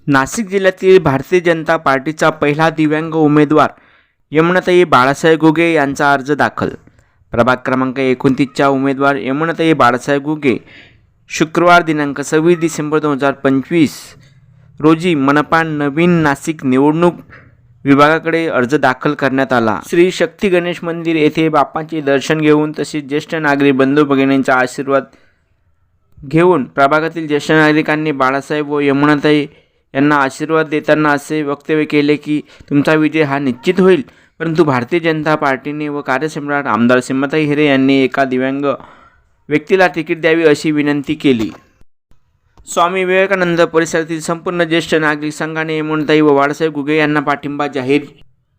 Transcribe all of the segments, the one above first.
नाशिक जिल्ह्यातील भारतीय जनता पार्टीचा पहिला दिव्यांग उमेदवार यमुनाताई बाळासाहेब घुगे यांचा अर्ज दाखल. प्रभाग क्रमांक 29च्या उमेदवार यमुनाताई बाळासाहेब घुगे शुक्रवार दिनांक 26 डिसेंबर 2025 रोजी मनपा नवीन नाशिक निवडणूक विभागाकडे अर्ज दाखल करण्यात आला. श्री शक्ती गणेश मंदिर येथे बाप्पांचे दर्शन घेऊन तसेच ज्येष्ठ नागरिक बंधू भगिनींचा आशीर्वाद घेऊन प्रभागातील ज्येष्ठ नागरिकांनी बाळासाहेब व यमुनाताई यांना आशीर्वाद देताना असे वक्तव्य केले की तुमचा विजय हा निश्चित होईल, परंतु भारतीय जनता पार्टीने व कार्यसम्राट आमदार सीमाताई हिरे यांनी एका दिव्यांग व्यक्तीला तिकीट द्यावी अशी विनंती केली. स्वामी विवेकानंद परिसरातील संपूर्ण ज्येष्ठ नागरिक संघाने यमुनाताई व बाळासाहेब घुगे यांना पाठिंबा जाहीर.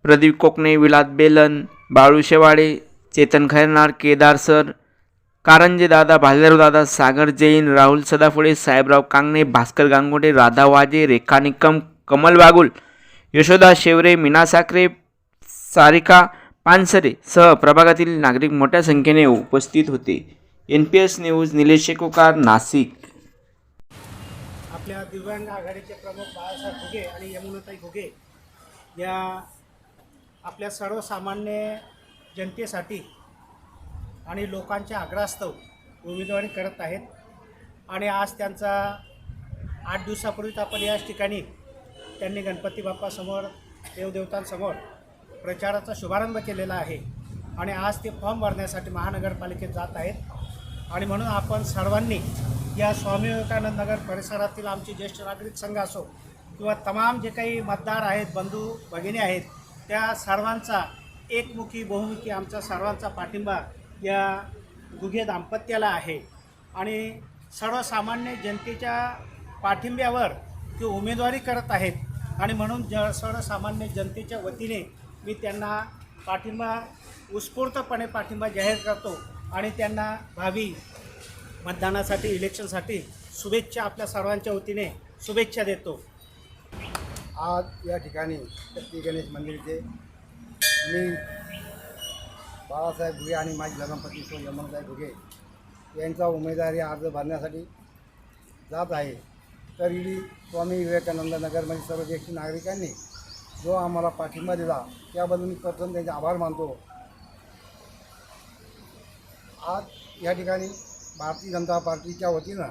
प्रदीप कोकणे, विलास बेलन, बाळू शेवाळे, चेतन खैरनार, केदार सर, कारंजे दादा, भालेराव दादा, सागर जैन, राहुल सदाफुळे, साहेबराव कांगणे, भास्कर गांगोटे, राधा वाजे, रेखा निकम, कमल बागुल, यशोदा शेवरे, मीना साखरे, सारिका पानसरे सह प्रभागातील नागरिक मोठ्या संख्येने उपस्थित होते. NPS news, Nilesh Shekokar, Nashik. आपल्या दिव्यांग आघाडीचे प्रमुख बाळासाहेब घुगे आणि यमुनाताई घुगे या आपल्या सर्वसामान्य जनतेसाठी आणि लोकांच्या आग्रहास्तव उमेदवारी करत आहेत. आणि आज त्यांचा 8 दिवसापूर्वीच आपण याच ठिकाणी त्यांनी गणपती बाप्पासमोर, देवदेवतांसमोर प्रचाराचा शुभारंभ केलेला आहे. आणि आज ते फॉर्म भरण्यासाठी महानगरपालिकेत जात आहेत. आणि म्हणून आपण सर्वांनी या स्वामी विवेकानंद नगर परिसरातील आमचे ज्येष्ठ नागरिक संघ असो किंवा तमाम जे काही मतदार आहेत, बंधू भगिनी आहेत, त्या सर्वांचा एकमुखी बहुमुखी आमचा सर्वांचा पाठिंबा या घुगे दाम्पत्याला आहे. आणि सर्वसामान्य जनतेच्या पाठिंब्यावर ते उमेदवारी करत आहेत. आणि म्हणून सर्वसामान्य जनतेच्या वतीने मी त्यांना उत्स्फूर्तपणे पाठिंबा जाहीर करतो आणि त्यांना भावी मतदानासाठी, इलेक्शनसाठी शुभेच्छा, आपल्या सर्वांच्या वतीने शुभेच्छा देतो. आज या ठिकाणी शक्ती गणेश मंदिरचे मी बाळासाहेब घुगे आणि माझी धर्मपत्नी सो यमुनाताई घुगे यांचा उमेदवारी अर्ज भरण्यासाठी जात आहे. तरीही स्वामी विवेकानंद नगरमधील सर्व ज्येष्ठ नागरिकांनी जो आम्हाला पाठिंबा दिला त्याबद्दल मी प्रथम त्यांचे आभार मानतो. आज या ठिकाणी भारतीय जनता पार्टीच्या वतीनं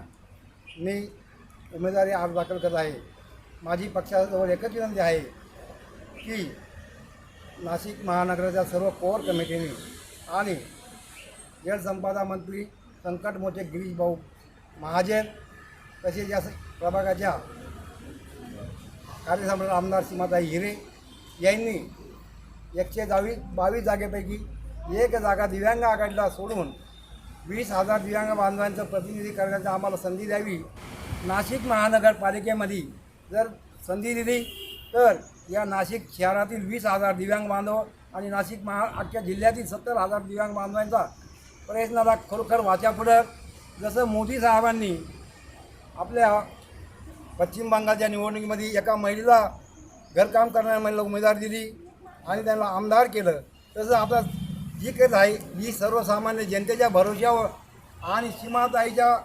मी उमेदवारी अर्ज दाखल करत आहे. माझी पक्षाजवळ एकच विनंती आहे की नाशिक महानगराच्या सर्व कोर कमिटीने आणि जलसंपदा मंत्री संकटमोचक गिरीश भाऊ महाजन तसेच या प्रभागाच्या कार्यसम्राट आमदार सीमाताई हिरे यांनी 122 जागेपैकी एक जागा दिव्यांग आघाडीला सोडून 20,000 दिव्यांग बांधवांचं प्रतिनिधी करण्याची आम्हाला संधी द्यावी. नाशिक महानगरपालिकेमध्ये जर संधी दिली तर या नाशिक शहरातील 20,000 दिव्यांग बांधव आणि नाशिक अख्ख्या जिल्ह्यातील 70,000 दिव्यांग बांधवांचा प्रयत्नाला खरोखर वाचा पुढं. जसं मोदी साहेबांनी आपल्या पश्चिम बंगालच्या निवडणुकीमध्ये एका महिलेला घरकाम करणाऱ्या महिलेला उमेदवारी दिली आणि त्यांना आमदार केलं, तसं आता जी करत आहे ही सर्वसामान्य जनतेच्या भरोश्यावर आणि सीमाताईच्या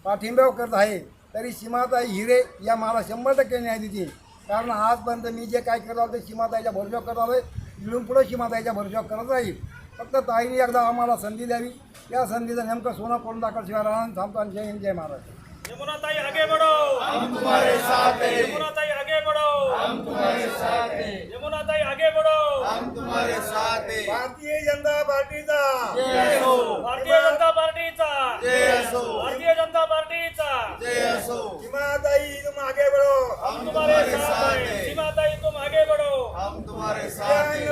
पाठिंब्यावर करत आहे. तरी सीमाताई हिरे या मला 100% न्याय देतील. कारण आजपर्यंत मी जे काय करत आलो ते सीमाताईच्या भरोश्यावर करत आलो आहे. इकडून पुढं सीमाताईच्या भरोश्यावर करत राहील. फक्त ताईने एकदा आम्हाला संधी द्यावी. या संधीचं नेमकं सोनं करून दाखल राहून थांबतो. आणि जय हिंद, जय महाराष्ट्र. यमुनाताई आगे बढ़ो, हम तुम्हारे साथ हैं. यमुनाताई आगे बढ़ो, हम तुम्हारे साथ हैं. यमुनाताई आगे बढ़ो, हम तुम्हारे साथ हैं. भारतीय जनता पार्टीचा जय असो. भारतीय जनता पार्टीचा जय असो. भारतीय जनता पार्टीचा जय असो. सीमाताई तुम आगे बढ़ो, हम तुम्हारे साथ हैं. सीमाताई तुम आगे बढ़ो, हम तुम्हारे साथ हैं.